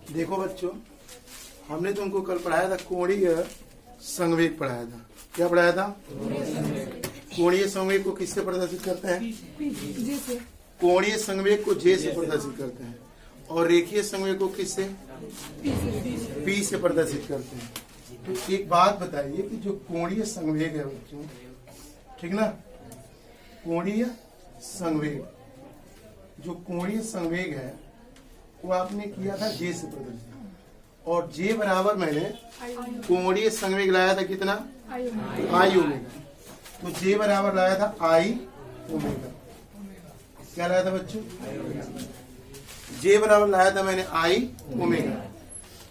देखो बच्चों, हमने तुमको कल पढ़ाया था कोणीय संवेग पढ़ाया था। क्या पढ़ाया था? कोणीय संवेग को किससे प्रदर्शित करते हैं? कोणीय संवेग को जे से प्रदर्शित करते हैं और रेखीय संवेग को किससे? पी से प्रदर्शित करते हैं। तो एक बात बताइए कि जो कोणीय संवेग है बच्चों, ठीक ना, कोणीय संवेग, जो कोणीय संवेग है वो आपने किया था जे से प्रदर्शित, और जे बराबर मैंने कोणीय संवेग लाया था कितना? आई ओमेगा। तो जे बराबर लाया था आई ओमेगा। क्या लाया था बच्चों? जे बराबर लाया था मैंने आई ओमेगा।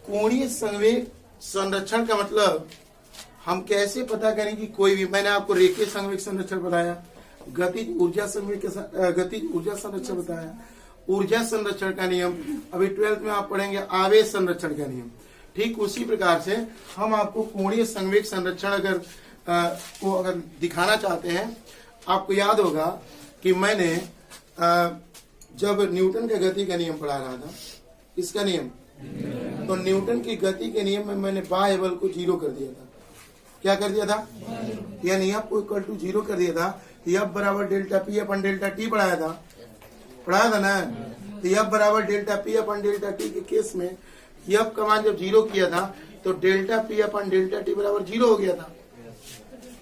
कोणीय संवेग संरक्षण का मतलब हम कैसे पता करें कि कोई भी, मैंने आपको रेखीय संवेग संरक्षण बताया, गतिज ऊर्जा संवेग गतिज ऊर्जा संरक्षण बताया, ऊर्जा संरक्षण का नियम, अभी 12th में आप पढ़ेंगे आवेश संरक्षण का नियम। ठीक उसी प्रकार से हम आपको कोणीय संवेग संरक्षण अगर दिखाना चाहते हैं, आपको याद होगा कि मैंने जब न्यूटन के गति का नियम पढ़ा रहा था, इसका नियम, तो न्यूटन की गति के नियम में मैंने बाह्य बल को 0 कर दिया था। क्या कर दिया था? यानी F को इक्वल टू 0 कर दिया था। F बराबर डेल्टा पी अपन डेल्टा टी पढ़ाया था ना। तो F बराबर डेल्टा पी अपन डेल्टा टी के केस में F का मान जब 0 किया था तो डेल्टा पी अपन डेल्टा टी बराबर 0 हो गया था।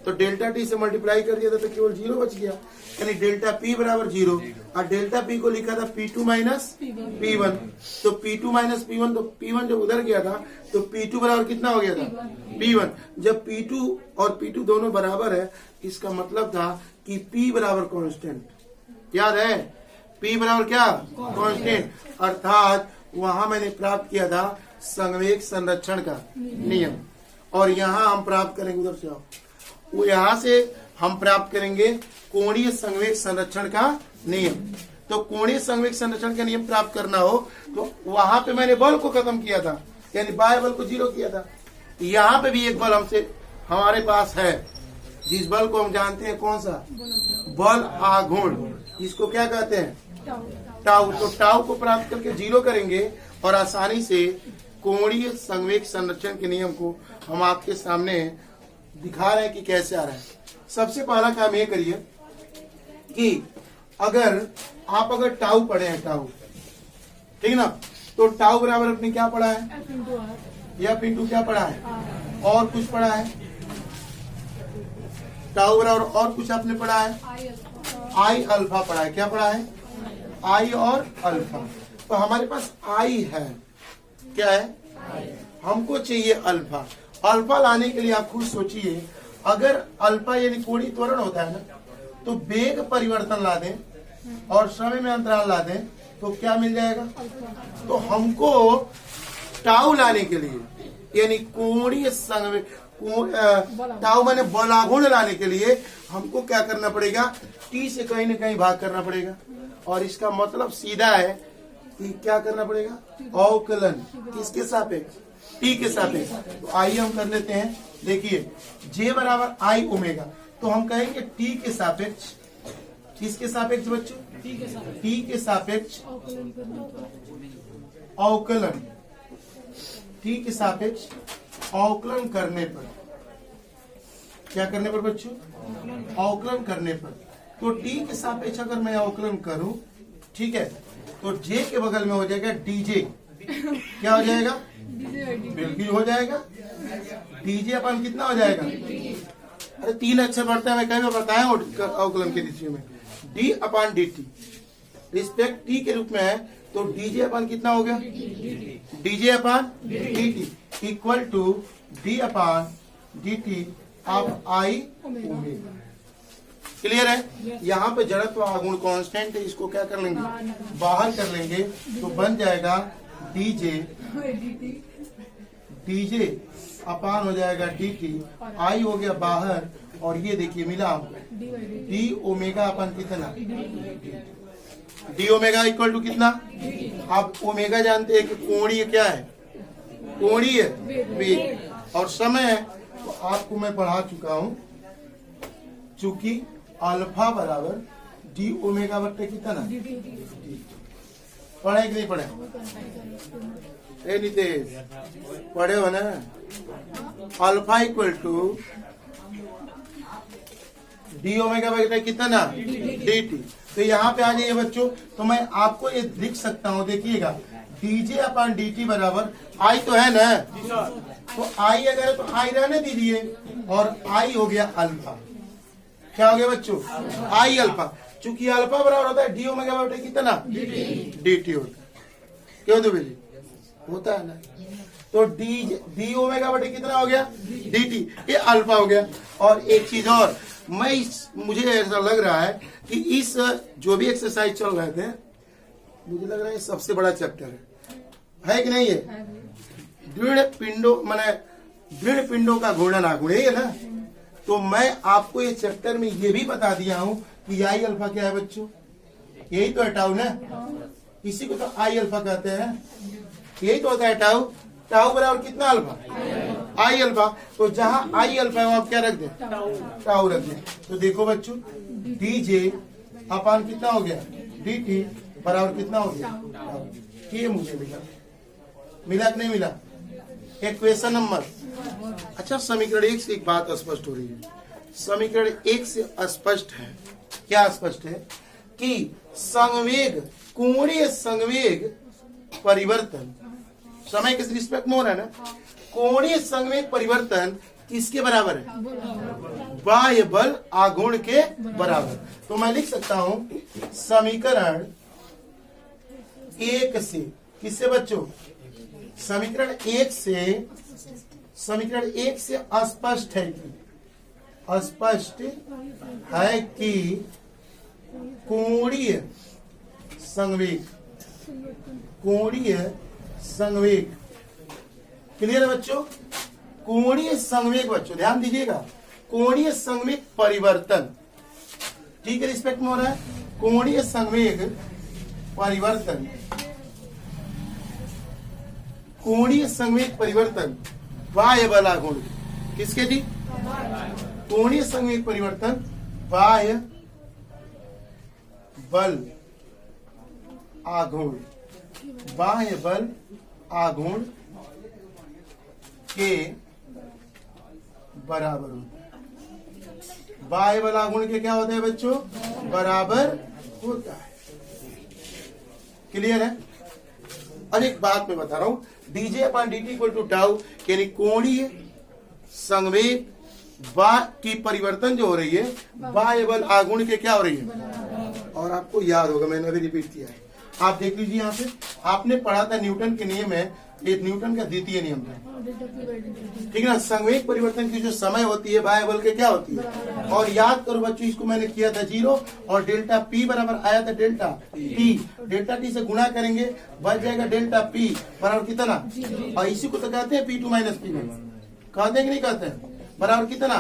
तो डेल्टा टी से मल्टीप्लाई कर दिया था तो केवल 0 बच गया, यानी डेल्टा पी बराबर 0। और डेल्टा पी को लिखा था P2 माइनस P1। तो P2 माइनस P1, तो P1 जब उधर गया था तो P2 बराबर कितना हो गया था? P1। जब P2 और P2 दोनों बराबर है, इसका मतलब था कि P बराबर कांस्टेंट। याद है? P बराबर क्या? कांस्टेंट। अर्थात वहां मैंने प्राप्त किया था संवेग संरक्षण का नियम, और यहाँ हम प्राप्त करेंगे, उधर से आओ, वो यहाँ से हम प्राप्त करेंगे कोणीय संवेग संरक्षण का नियम। तो कोणीय संवेग संरक्षण का नियम प्राप्त करना हो तो वहां पे मैंने बल को खत्म किया था, यानी बाह्य बल को 0 किया था। यहाँ पे भी एक बल हमारे पास है, जिस बल को हम जानते हैं, कौन सा? बल आघूर्ण। इसको क्या कहते हैं? टाउ। तो टाउ को प्राप्त करके 0 करेंगे और आसानी से कोणीय संवेग संरक्षण के नियम को हम आपके सामने दिखा रहे हैं कि कैसे आ रहा है। सबसे पहला काम ये करिए कि अगर टाउ पढ़े हैं, टाउ, ठीक ना, तो टाउ बराबर अपने क्या पढ़ा है? F इंटू क्या पढ़ा है? और कुछ पढ़ा है? टाउ बराबर और कुछ आपने पढ़ा है? आई अल्फा पढ़ा है। क्या पढ़ा है? आई और अल्फा। तो हमारे पास आई है, क्या है? हमको चाहिए अल्फा। अल्फा लाने के लिए आप खुद सोचिए, अगर अल्फा यानी कोणीय त्वरण होता है ना, तो वेग परिवर्तन ला दें और समय में अंतराल ला दें तो क्या मिल जाएगा? तो हमको टाउ लाने के लिए, यानी कोणीय संवेग, टाउ माने बलाघूर्ण लाने के लिए हमको क्या करना पड़ेगा? टी से कहीं न कहीं भाग करना पड़ेगा। और इसका मतलब सीधा है कि क्या करना पड़ेगा? अवकलन। किसके सापेक्ष? टी के सापेक्ष। तो आइए हम कर लेते हैं। देखिए, जे बराबर आई ओमेगा, तो हम कहेंगे टी के सापेक्ष। किसके सापेक्ष बच्चों? टी के सापेक्ष अवकलन। टी के सापेक्ष अवकलन करने पर, क्या करने पर बच्चों? अवकलन करने पर। तो टी के सापेक्ष अगर मैं अवकलन करूं, ठीक है, तो जे के बगल में हो जाएगा डीजे। क्या हो जाएगा? बिल्कुल हो जाएगा। डीजे अपन कितना हो जाएगा? अरे 3 अक्षर बढ़ता है, मैं कहीं बताया अवकलन के विषय में। D upon d T respect T के रूप में है, तो डीजे अपान कितना हो गया? DJ upon d t equal to d upon d t of I omega. Clear है? यहाँ पे जड़त्व आघूर्ण कांस्टेंट है, इसको क्या कर लेंगे? बाहर कर लेंगे, तो बन जाएगा डीजे अपान हो जाएगा dt, आई हो गया बाहर, और ये देखिए मिला डी ओमेगा अपन कितना? डी ओमेगा इक्वल टू कितना? आप ओमेगा जानते हैं कि कोणीय क्या है? कोणीय वेग। और समय है तो आपको मैं पढ़ा चुका हूं, चूंकि अल्फा बराबर डी ओमेगा बट्टे कितना? पढ़े कि नहीं पढ़े? ए नितेश पढ़े हो ना, alpha equal to d omega बटा कितना डी टी। तो यहाँ पे आ जाइए बच्चों, तो मैं आपको ये लिख सकता हूँ, देखिएगा डीजे अपन डी टी बराबर आई तो है ना, तो आई अगर है तो आई रहने दीजिए, और आई हो गया अल्फा। क्या हो गया बच्चों? आई अल्फा। चूंकि अल्फा बराबर होता है डी ओमेगा बटा कितना डी टी होता है। क्यों दो बेली होता है ना, तो डी ओमेगा बटे कितना हो गया डी टी, ये अल्फा हो गया। और एक चीज और, मुझे ऐसा लग रहा है कि इस जो भी एक्सरसाइज चल रहे थे, मुझे लग रहा है सबसे बड़ा चैप्टर है कि नहीं है? दृढ़ पिंडों माने दृढ़ पिंडों का घूर्णन आघूर्ण है ना। तो मैं आपको ये चैप्टर में ये भी बता दिया हूं कि आई अल्फा क्या है बच्चों, यही तो है टाउ ना, इसी को तो आई अल्फा कहते हैं, यही तो होता है टाउ। टाउ बराबर कितना अल्फा आई अल्फा, तो जहां आई अल्फा है वहां क्या रख दे टाउ रख दे। तो देखो बच्चों डी जे अपान कितना हो गया डी टी बराबर कितना हो गया टाउ। ये मुझे मिला कि नहीं मिला? एक क्वेश्चन नंबर। अच्छा समीकरण 1 से एक बात स्पष्ट हो रही है, समीकरण 1 से स्पष्ट है, क्या स्पष्ट है कि संवेग कोणीय संवेग परिवर्तन समय के रिस्पेक्ट में हो रहा है ना, कोणीय संवेग परिवर्तन किसके बराबर है? बाह्य बल आघूर्ण के बराबर। तो मैं लिख सकता हूं समीकरण 1 से, किससे बच्चों? समीकरण 1 से स्पष्ट है कि कोणीय संवेग क्लियर है बच्चों? कोणीय संवेग बच्चों ध्यान दीजिएगा, कोणीय संवेग परिवर्तन ठीक है रिस्पेक्ट में हो रहा है, कोणीय संवेग परिवर्तन, कोणीय संवेग परिवर्तन बाह्य बल आघूर्ण किसके जी? कोणीय संवेग परिवर्तन बाह्य बल आघूर्ण, बाह्य बल आघूर्ण के बराबर होता है। बाह्य बल आघूर्ण के क्या होता है बच्चों? बराबर होता है। क्लियर है? और एक बात मैं बता रहा हूं, DJ upon d t equal to tau, यानी कोणीय संवेग की परिवर्तन जो हो रही है बाह्य बल आघूर्ण के क्या हो रही है। और आपको याद होगा मैंने अभी रिपीट किया है, आप देख लीजिए यहाँ पे आपने पढ़ा था न्यूटन के नियम है, ये न्यूटन का द्वितीय नियम है ठीक है ना। संवेग परिवर्तन की जो समय होती है बाह्य बल के क्या होती है, और याद करो बच्चों इसको मैंने किया था 0 और डेल्टा पी बराबर आया था डेल्टा टी, डेल्टा टी से गुणा करेंगे बच जाएगा डेल्टा पी बराबर कितना, और इसी को तो कहते हैं P2 माइनस P1, कहते हैं कि नहीं कहते हैं, बराबर कितना,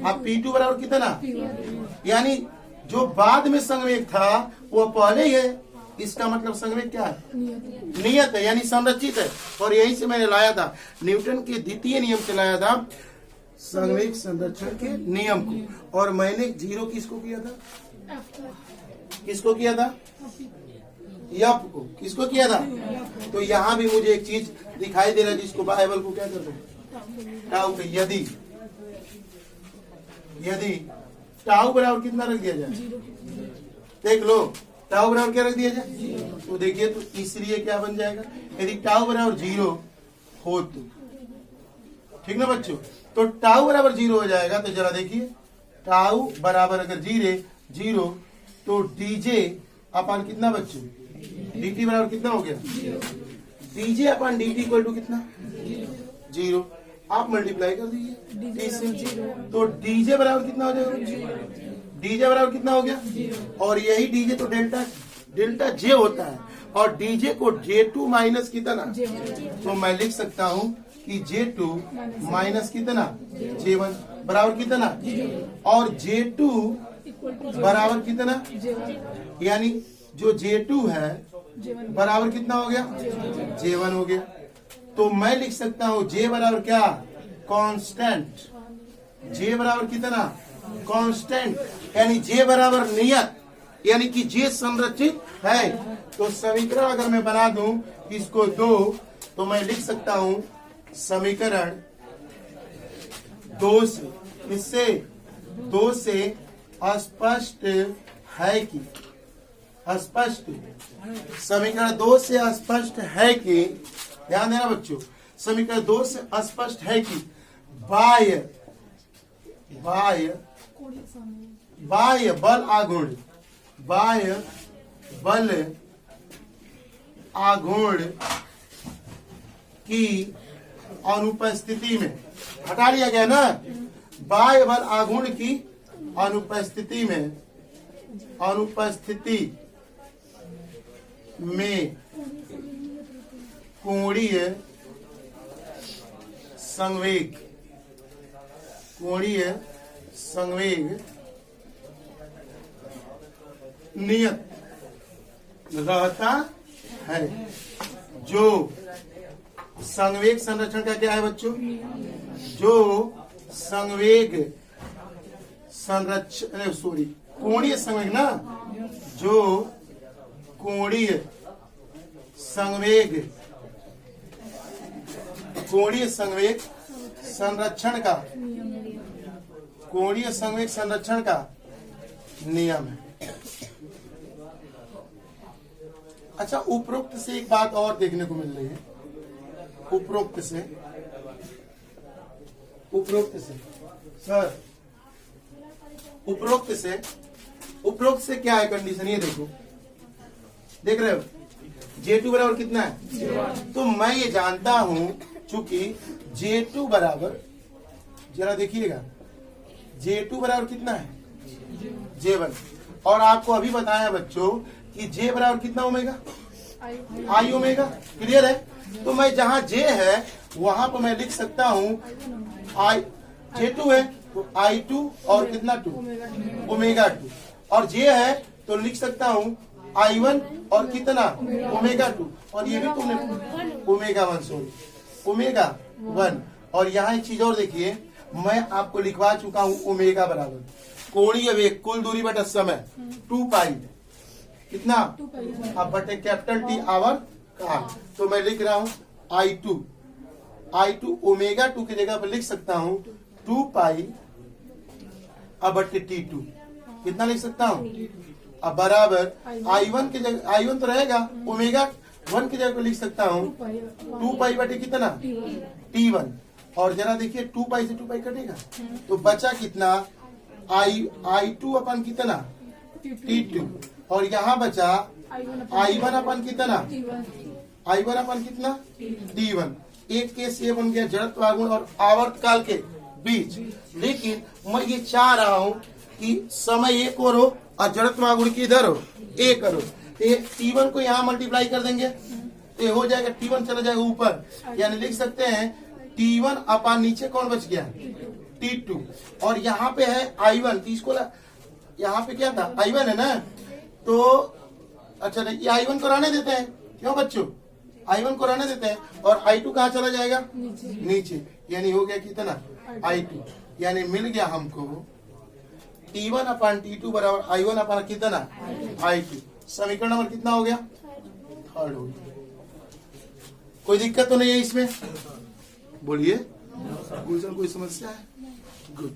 अब P2 बराबर कितना, यानी जो बाद में संवेग था वो पहले ही है, इसका मतलब संवेग क्या है? नियत है, यानी संरचित है। और यहीं से मैंने लाया था न्यूटन के द्वितीय नियम से लाया था संवेग संरक्षण के नियम को, और मैंने 0 किसको किया था? किसको किया था? एफ को। किसको किया था? तो यहाँ भी मुझे एक चीज दिखाई दे रहा है जिसको बाह्य बल को क्या करते हैं टाउ पे, यदि टाउ बराबर कितना रख दिया जाए, देख लो टाउ बराबर क्या रख दिया जाए, तो देखिए तो इसलिए क्या बन जाएगा, यदि टाउ बराबर 0 हो तो ठीक ना बच्चों, तो टाउ बराबर 0 हो जाएगा। तो जरा देखिए टाउ बराबर अगर 0 तो डीजे अपन कितना बच्चों, डी बराबर कितना हो गया, DJ upon d t equal to कितना 0, आप मल्टीप्लाई कर दीजिए डी से, तो डीजे बराबर कितना हो जाएगा, डीजे बराबर कितना हो गया, और यही डीजे तो डेल्टा जे होता है, और डीजे को J2 माइनस कितना, तो मैं लिख सकता हूँ कि J2 माइनस कितना J1 बराबर कितना, और J2 बराबर कितना, यानी जो J2 है बराबर कितना हो गया, J1 हो गया। तो मैं लिख सकता हूँ J बराबर क्या, कांस्टेंट, J बराबर कितना कांस्टेंट, यानी J बराबर नियत, यानी कि J संरचित है। तो समीकरण अगर मैं बना दूं इसको 2, तो मैं लिख सकता हूं समीकरण 2 से, इससे 2 से स्पष्ट है कि, स्पष्ट, समीकरण 2 से स्पष्ट है कि, ध्यान देना बच्चों, समीकरण 2 से स्पष्ट है कि बाह्य बल आघूर्ण, बाह्य बल आघूर्ण की अनुपस्थिति में, हटा लिया गया ना, बाह्य बल आघूर्ण की अनुपस्थिति में कोणीय संवेग नियत रहता है। जो संवेग संरक्षण का क्या है बच्चों? जो संवेग संरक्षण, सॉरी, कोणीय संवेग ना, जो कोणीय संवेग संरक्षण का, कोणीय संवेग संरक्षण का नियम है। अच्छा, उपरोक्त से एक बात और देखने को मिल रही है, उपरोक्त से सर, उपरोक्त से क्या है कंडीशन, ये देखो, देख रहे हो, J2 बराबर कितना है? तो मैं ये जानता हूं, चूंकि J2 बराबर, जरा देखिएगा, J2 बराबर कितना है? J1। और आपको अभी बताया बच्चों कि J बराबर कितना ओमेगा? I omega. क्लियर है? तो मैं जहां J है वहां पर मैं लिख सकता हूं J2 है तो I2 और कितना 2 ओमेगा 2, और J है तो लिख सकता हूं I1 और कितना ओमेगा 2, और ये भी तुमने ओमेगा 1, सॉरी ओमेगा 1। और यहाँ एक चीज और देखिए, मैं आपको लिखवा चुका हूं ओमेगा बराबर कोणीय वेग कुल दूरी बटा समय 2 पाई, कितना अब बटे कैपिटल T आवर का। तो मैं लिख रहा हूं I2 ओमेगा 2 की जगह पर लिख सकता हूं 2 पाई अब बटे T2, कितना लिख सकता हूं अब बराबर I1 की जगह, I1 तो रहेगा, ओमेगा 1 की जगह पर लिख सकता हूं 2 पाई बटे कितना T1। और जरा देखिए 2 पाई से 2 पाई कटेगा, तो बचा कितना I2 अपन कितना T2, और यहाँ बचा I1 अपन कितना I1 अपन कितना T1। एक केस ये बन गया जड़त्व आघूर्ण और आवर्तकाल के बीच, लेकिन मैं ये चाह रहा हूं कि समय एक और हो और जड़त्व आघूर्ण की इधर हो, एक करो, T1 को यहाँ मल्टीप्लाई कर देंगे तो ये हो जाएगा, T1 चला जाएगा ऊपर, यानी लिख सकते हैं T1 अपन नीचे कौन बच गया T2, और यहाँ पे है I1, तो इसको यहाँ पे क्या था I1 है ना, तो अच्छा नहीं, ये I1 को रहने देते हैं, क्यों बच्चों I1 को रहने देते हैं, और I2 कहाँ चला जाएगा नीचे, यानी हो गया कितना I2, यानी मिल गया हमको T1 अपन T2 बराबर I1 अपन कितना I2। समीकरण नंबर कितना हो गया? 3rd हो गया। कोई दिक्कत तो नहीं है इसमें? बोलिए, कोई समस्या है? गुड।